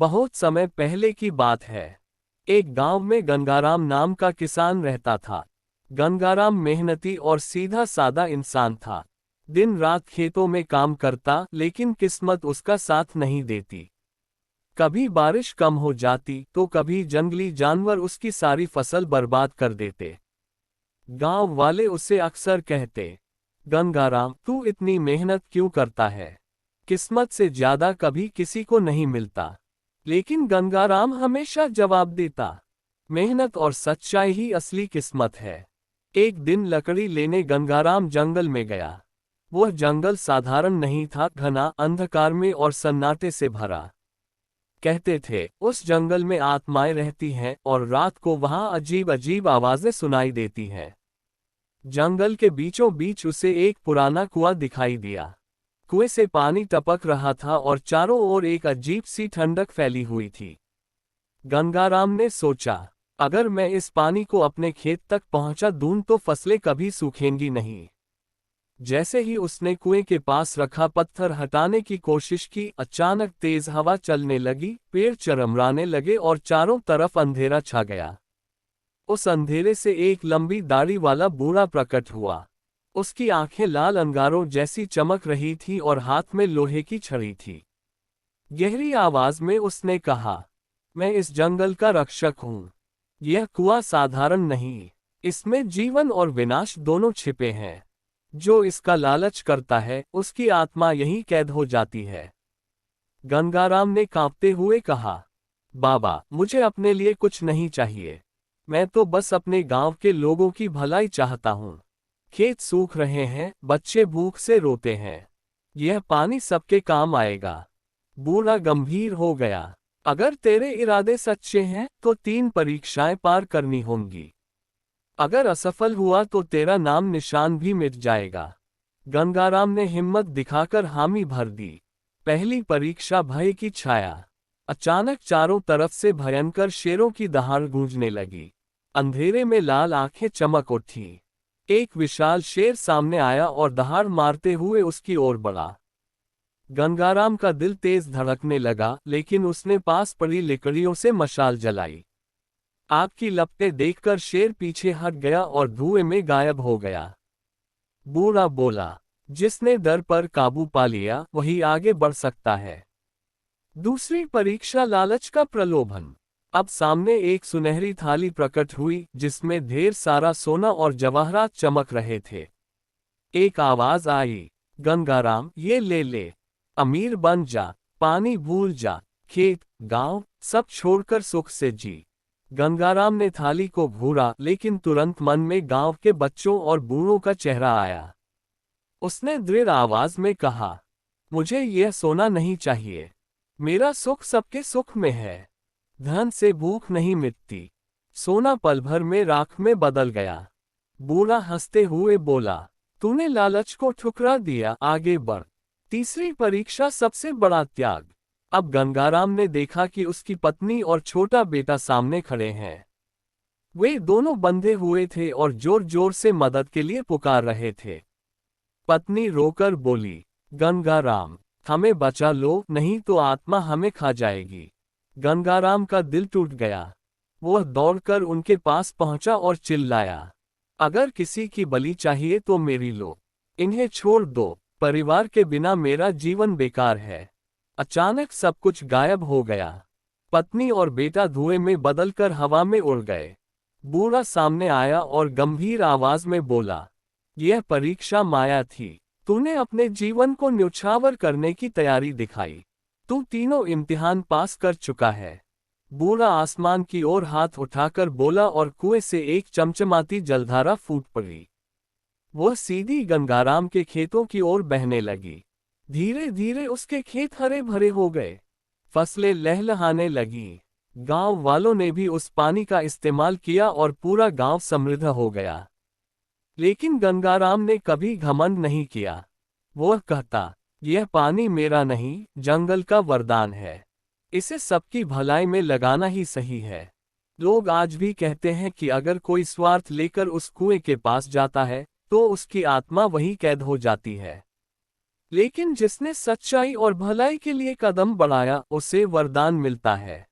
बहुत समय पहले की बात है। एक गांव में गंगाराम नाम का किसान रहता था। गंगाराम मेहनती और सीधा सादा इंसान था। दिन रात खेतों में काम करता, लेकिन किस्मत उसका साथ नहीं देती। कभी बारिश कम हो जाती तो कभी जंगली जानवर उसकी सारी फसल बर्बाद कर देते। गांव वाले उसे अक्सर कहते, गंगाराम तू इतनी मेहनत क्यों करता है? किस्मत से ज्यादा कभी किसी को नहीं मिलता। लेकिन गंगाराम हमेशा जवाब देता, मेहनत और सच्चाई ही असली किस्मत है। एक दिन लकड़ी लेने गंगाराम जंगल में गया। वह जंगल साधारण नहीं था, घना, अंधकार में और सन्नाटे से भरा। कहते थे उस जंगल में आत्माएं रहती हैं और रात को वहां अजीब अजीब आवाजें सुनाई देती हैं। जंगल के बीचों बीच उसे एक पुराना कुआं दिखाई दिया। कुएं से पानी टपक रहा था और चारों ओर एक अजीब सी ठंडक फैली हुई थी। गंगाराम ने सोचा, अगर मैं इस पानी को अपने खेत तक पहुंचा दूं तो फसलें कभी सूखेंगी नहीं। जैसे ही उसने कुएं के पास रखा पत्थर हटाने की कोशिश की, अचानक तेज हवा चलने लगी, पेड़ चरमराने लगे और चारों तरफ अंधेरा छा गया। उस अंधेरे से एक लंबी दाढ़ी वाला बूढ़ा प्रकट हुआ। उसकी आंखें लाल अंगारों जैसी चमक रही थी और हाथ में लोहे की छड़ी थी। गहरी आवाज में उसने कहा, मैं इस जंगल का रक्षक हूं। यह कुआं साधारण नहीं, इसमें जीवन और विनाश दोनों छिपे हैं। जो इसका लालच करता है उसकी आत्मा यहीं कैद हो जाती है। गंगाराम ने कांपते हुए कहा, बाबा मुझे अपने लिए कुछ नहीं चाहिए। मैं तो बस अपने गांव के लोगों की भलाई चाहता हूं। खेत सूख रहे हैं, बच्चे भूख से रोते हैं। यह पानी सबके काम आएगा। बूढ़ा गंभीर हो गया, अगर तेरे इरादे सच्चे हैं तो 3 परीक्षाएं पार करनी होंगी। अगर असफल हुआ तो तेरा नाम निशान भी मिट जाएगा। गंगाराम ने हिम्मत दिखाकर हामी भर दी। पहली परीक्षा, भय की छाया। अचानक चारों तरफ से भयंकर शेरों की दहाड़ गूंजने लगी। अंधेरे में लाल आंखें चमक उठी। एक विशाल शेर सामने आया और दहाड़ मारते हुए उसकी ओर बढ़ा। गंगाराम का दिल तेज धड़कने लगा, लेकिन उसने पास पड़ी लकड़ियों से मशाल जलाई। आग की लपटें देखकर शेर पीछे हट गया और धुएं में गायब हो गया। बूढ़ा बोला, जिसने डर पर काबू पा लिया वही आगे बढ़ सकता है। दूसरी परीक्षा, लालच का प्रलोभन। अब सामने एक सुनहरी थाली प्रकट हुई जिसमें ढेर सारा सोना और जवाहरात चमक रहे थे। एक आवाज आई, गंगाराम ये ले ले, अमीर बन जा, पानी भूल जा, खेत गांव सब छोड़कर सुख से जी। गंगाराम ने थाली को घूरा, लेकिन तुरंत मन में गांव के बच्चों और बूढ़ों का चेहरा आया। उसने दृढ़ आवाज में कहा, मुझे यह सोना नहीं चाहिए। मेरा सुख सबके सुख में है। धन से भूख नहीं मिटती। सोना पल भर में राख में बदल गया। बूढ़ा हंसते हुए बोला, तूने लालच को ठुकरा दिया, आगे बढ़। तीसरी परीक्षा, सबसे बड़ा त्याग। अब गंगाराम ने देखा कि उसकी पत्नी और छोटा बेटा सामने खड़े हैं। वे दोनों बंधे हुए थे और जोर जोर से मदद के लिए पुकार रहे थे। पत्नी रोकर बोली, गंगाराम हमें बचा लो, नहीं तो आत्मा हमें खा जाएगी। गंगाराम का दिल टूट गया। वह दौड़कर उनके पास पहुंचा और चिल्लाया, अगर किसी की बलि चाहिए तो मेरी लो। इन्हें छोड़ दो, परिवार के बिना मेरा जीवन बेकार है। अचानक सब कुछ गायब हो गया। पत्नी और बेटा धुएं में बदलकर हवा में उड़ गए। बूढ़ा सामने आया और गंभीर आवाज में बोला, यह परीक्षा माया थी। तूने अपने जीवन को न्यौछावर करने की तैयारी दिखाई। तू तीनों इम्तिहान पास कर चुका है। बूढ़ा आसमान की ओर हाथ उठाकर बोला और कुएं से एक चमचमाती जलधारा फूट पड़ी। वह सीधी गंगाराम के खेतों की ओर बहने लगी। धीरे धीरे उसके खेत हरे भरे हो गए। फसलें लहलहाने लगीं। गांव वालों ने भी उस पानी का इस्तेमाल किया और पूरा गांव समृद्ध हो गया। लेकिन गंगाराम ने कभी घमंड नहीं किया। वह कहता, यह पानी मेरा नहीं, जंगल का वरदान है। इसे सबकी भलाई में लगाना ही सही है। लोग आज भी कहते हैं कि अगर कोई स्वार्थ लेकर उस कुएं के पास जाता है तो उसकी आत्मा वहीं कैद हो जाती है। लेकिन जिसने सच्चाई और भलाई के लिए कदम बढ़ाया उसे वरदान मिलता है।